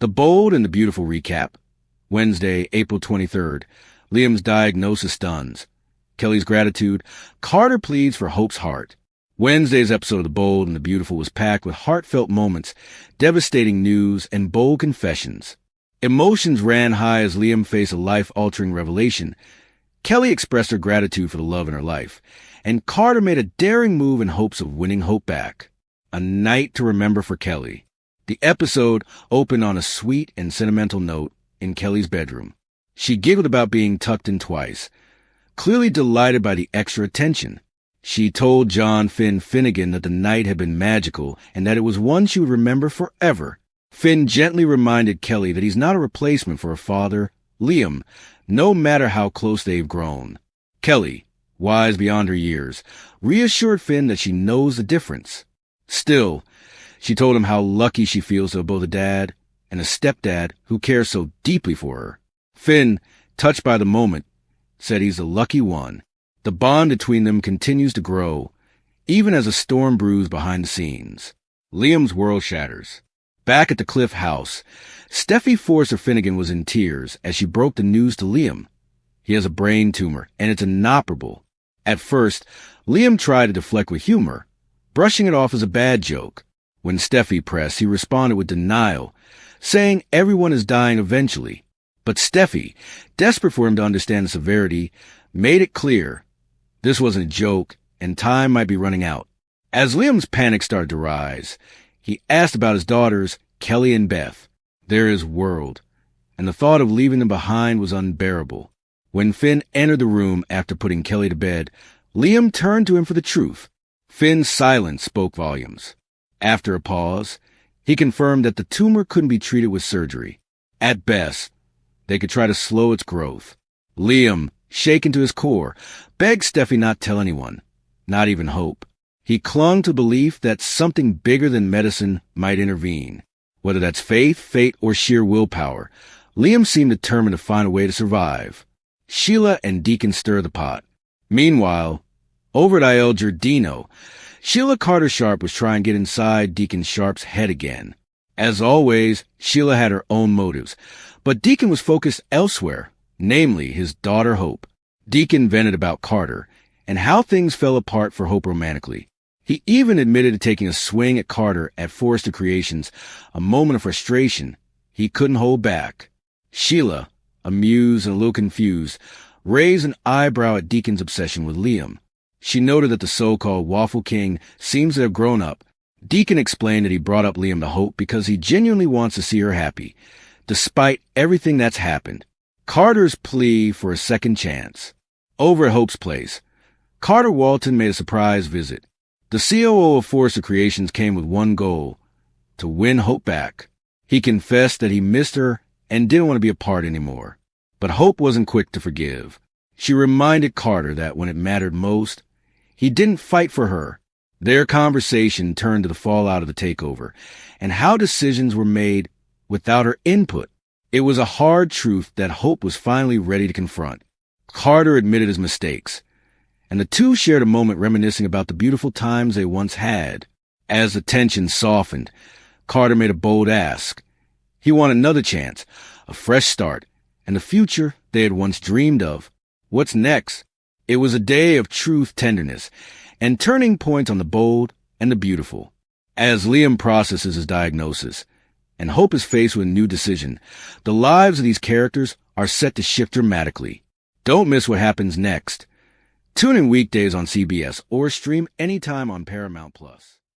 The Bold and the Beautiful recap. Wednesday, April 23rd. Liam's diagnosis stuns. Kelly's gratitude. Carter pleads for Hope's heart. Wednesday's episode of The Bold and the Beautiful was packed with heartfelt moments, devastating news, and bold confessions. Emotions ran high as Liam faced a life-altering revelation. Kelly expressed her gratitude for the love in her life, and Carter made a daring move in hopes of winning Hope back. A night to remember for Kelly. The episode opened on a sweet and sentimental note in Kelly's bedroom. She giggled about being tucked in twice, clearly delighted by the extra attention. She told John Finn Finnegan that the night had been magical and that it was one she would remember forever. Finn gently reminded Kelly that he's not a replacement for her father, Liam, no matter how close they've grown. Kelly, wise beyond her years, reassured Finn that she knows the difference. Still, she told him how lucky she feels to have both a dad and a stepdad who cares so deeply for her. Finn, touched by the moment, said he's the lucky one. The bond between them continues to grow, even as a storm brews behind the scenes. Liam's world shatters. Back at the Cliff house, Steffi Forrester Finnegan was in tears as she broke the news to Liam. He has a brain tumor, and it's inoperable. At first, Liam tried to deflect with humor, brushing it off as a bad joke. When Steffi pressed, he responded with denial, saying everyone is dying eventually. But Steffi, desperate for him to understand the severity, made it clear this wasn't a joke and time might be running out. As Liam's panic started to rise, he asked about his daughters, Kelly and Beth. They're his world, and the thought of leaving them behind was unbearable. When Finn entered the room after putting Kelly to bed, Liam turned to him for the truth. Finn's silence spoke volumes. After a pause, he confirmed that the tumor couldn't be treated with surgery. At best, they could try to slow its growth. Liam, shaken to his core, begged Steffi not tell anyone, not even Hope. He clung to the belief that something bigger than medicine might intervene. Whether that's faith, fate, or sheer willpower, Liam seemed determined to find a way to survive. Sheila and Deacon stir the pot. Meanwhile, over at El Giardino, Sheila Carter Sharp was trying to get inside Deacon Sharp's head again. As always, Sheila had her own motives, but Deacon was focused elsewhere, namely his daughter Hope. Deacon vented about Carter and how things fell apart for Hope romantically. He even admitted to taking a swing at Carter at Forrester Creations, a moment of frustration he couldn't hold back. Sheila, amused and a little confused, raised an eyebrow at Deacon's obsession with Liam. She noted that the so-called Waffle King seems to have grown up. Deacon explained that he brought up Liam to Hope because he genuinely wants to see her happy, despite everything that's happened. Carter's plea for a second chance. Over at Hope's place, Carter Walton made a surprise visit. The COO of Forrester Creations came with one goal, to win Hope back. He confessed that he missed her and didn't want to be a part anymore. But Hope wasn't quick to forgive. She reminded Carter that when it mattered most, he didn't fight for her. Their conversation turned to the fallout of the takeover and how decisions were made without her input. It was a hard truth that Hope was finally ready to confront. Carter admitted his mistakes, and the two shared a moment reminiscing about the beautiful times they once had. As the tension softened, Carter made a bold ask. He wanted another chance, a fresh start, and the future they had once dreamed of. What's next? It was a day of truth, tenderness, and turning points on the bold and the beautiful. As Liam processes his diagnosis, and Hope is faced with a new decision, the lives of these characters are set to shift dramatically. Don't miss what happens next. Tune in weekdays on CBS or stream anytime on Paramount+.